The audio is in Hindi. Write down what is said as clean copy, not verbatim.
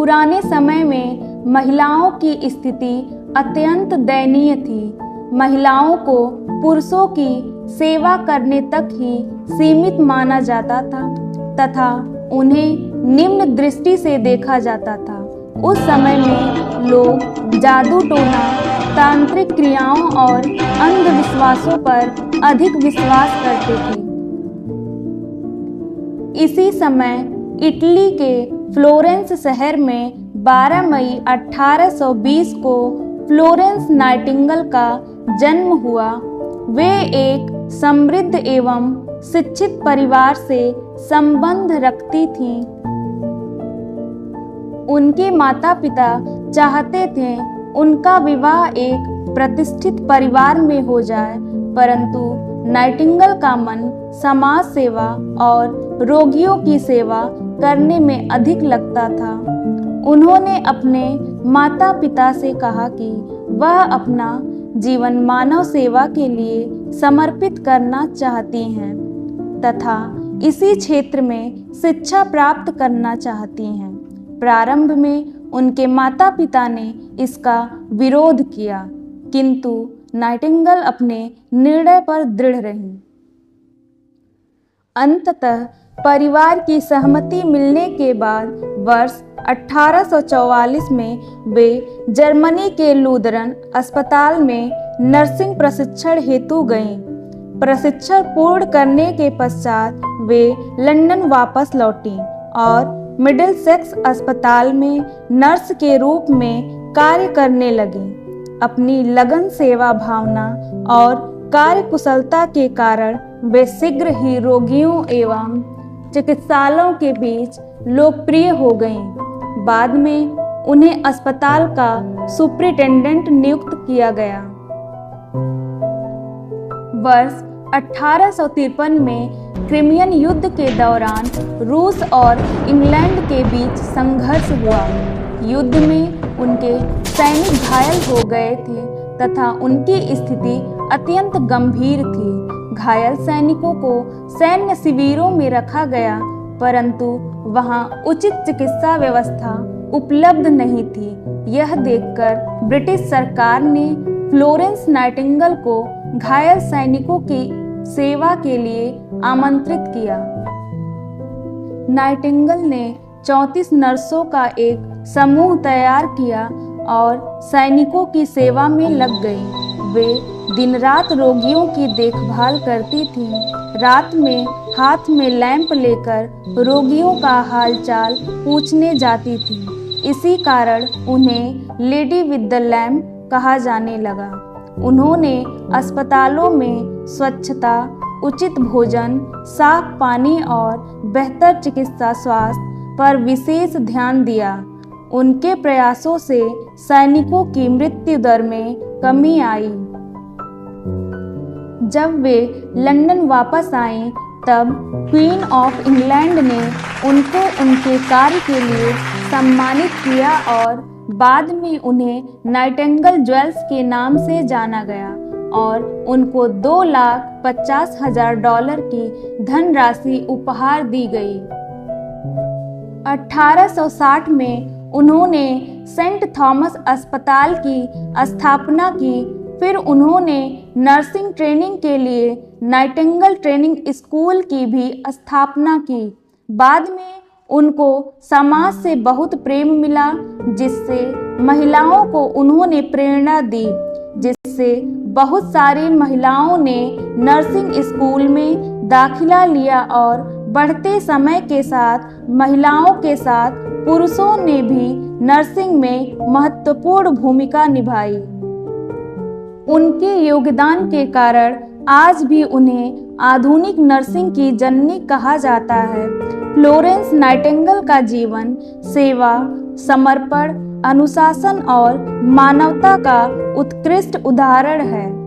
पुराने समय में महिलाओं की स्थिति अत्यंत दयनीय थी। महिलाओं को पुरुषों की सेवा करने तक ही सीमित माना जाता था तथा उन्हें निम्न दृष्टि से देखा जाता था। उस समय में लोग जादू टोना, तांत्रिक क्रियाओं और अंधविश्वासों पर अधिक विश्वास करते थे। इसी समय इटली के फ्लोरेंस शहर में 12 मई 1820 को फ्लोरेंस नाइटिंगेल का जन्म हुआ। वे एक समृद्ध एवं शिक्षित परिवार से संबंध रखती थीं। उनके माता पिता चाहते थे उनका विवाह एक प्रतिष्ठित परिवार में हो जाए, परंतु नाइटिंगेल का मन समाज सेवा और रोगियों की सेवा करने में अधिक लगता था। उन्होंने अपने माता पिता से कहा कि वह अपना जीवन मानव सेवा के लिए समर्पित करना चाहती हैं तथा इसी क्षेत्र में शिक्षा प्राप्त करना चाहती हैं। प्रारंभ में उनके माता पिता ने इसका विरोध किया, किंतु नाइटिंगेल अपने निर्णय पर दृढ़ रहीं। अंततः परिवार की सहमति मिलने के बाद वर्ष 1844 में वे जर्मनी के लूथरन अस्पताल में नर्सिंग प्रशिक्षण हेतु गईं। प्रशिक्षण पूर्ण करने के पश्चात वे लंदन वापस लौटीं और मिडिलसेक्स अस्पताल में नर्स के रूप में कार्य करने लगीं। अपनी लगन, सेवा भावना और कार्यकुशलता के कारण वे शीघ्र ही रोगियों एवं चिकित्सालयों के बीच लोकप्रिय हो गईं। बाद में उन्हें अस्पताल का सुपरिटेंडेंट नियुक्त किया गया। वर्ष 1853 में क्रिमियन युद्ध के दौरान रूस और इंग्लैंड के बीच संघर्ष हुआ। युद्ध में उनके सैनिक घायल हो गए थे तथा उनकी स्थिति अत्यंत गंभीर थी। घायल सैनिकों को सैन्य शिविरों में रखा गया, परंतु वहां उचित चिकित्सा व्यवस्था उपलब्ध नहीं थी। यह देखकर ब्रिटिश सरकार ने फ्लोरेंस नाइटिंगेल को घायल सैनिकों की सेवा के लिए आमंत्रित किया। नाइटिंगेल ने 34 नर्सों का एक समूह तैयार किया और सैनिकों की सेवा में लग गई। वे दिन रात रोगियों की देखभाल करती थीं। रात में हाथ में लैंप लेकर रोगियों का हालचाल पूछने जाती थीं। इसी कारण उन्हें लेडी विद द लैंप कहा जाने लगा। उन्होंने अस्पतालों में स्वच्छता, उचित भोजन, साफ पानी और बेहतर चिकित्सा स्वास्थ्य पर विशेष ध्यान दिया। उनके प्रयासों से सैनिकों की मृत्यु दर में कमी आई। जब वे लंदन वापस आईं, तब क्वीन ऑफ इंग्लैंड ने उनको उनके कार्य के लिए सम्मानित किया और बाद में उन्हें नाइटिंगेल ज्वेल्स के नाम से जाना गया और उनको $2,50,000 की धनराशि उपहार दी गई। 1860 में उन्होंने सेंट थॉमस अस्पताल की स्थापना की। फिर उन्होंने नर्सिंग ट्रेनिंग के लिए नाइटिंगेल ट्रेनिंग स्कूल की भी स्थापना की। बाद में उनको समाज से बहुत प्रेम मिला, जिससे महिलाओं को उन्होंने प्रेरणा दी, जिससे बहुत सारी महिलाओं ने नर्सिंग स्कूल में दाखिला लिया और बढ़ते समय के साथ महिलाओं के साथ पुरुषों ने भी नर्सिंग में महत्वपूर्ण भूमिका निभाई। उनके योगदान के कारण आज भी उन्हें आधुनिक नर्सिंग की जननी कहा जाता है। फ्लोरेंस नाइटिंगेल का जीवन सेवा, समर्पण, अनुशासन और मानवता का उत्कृष्ट उदाहरण है।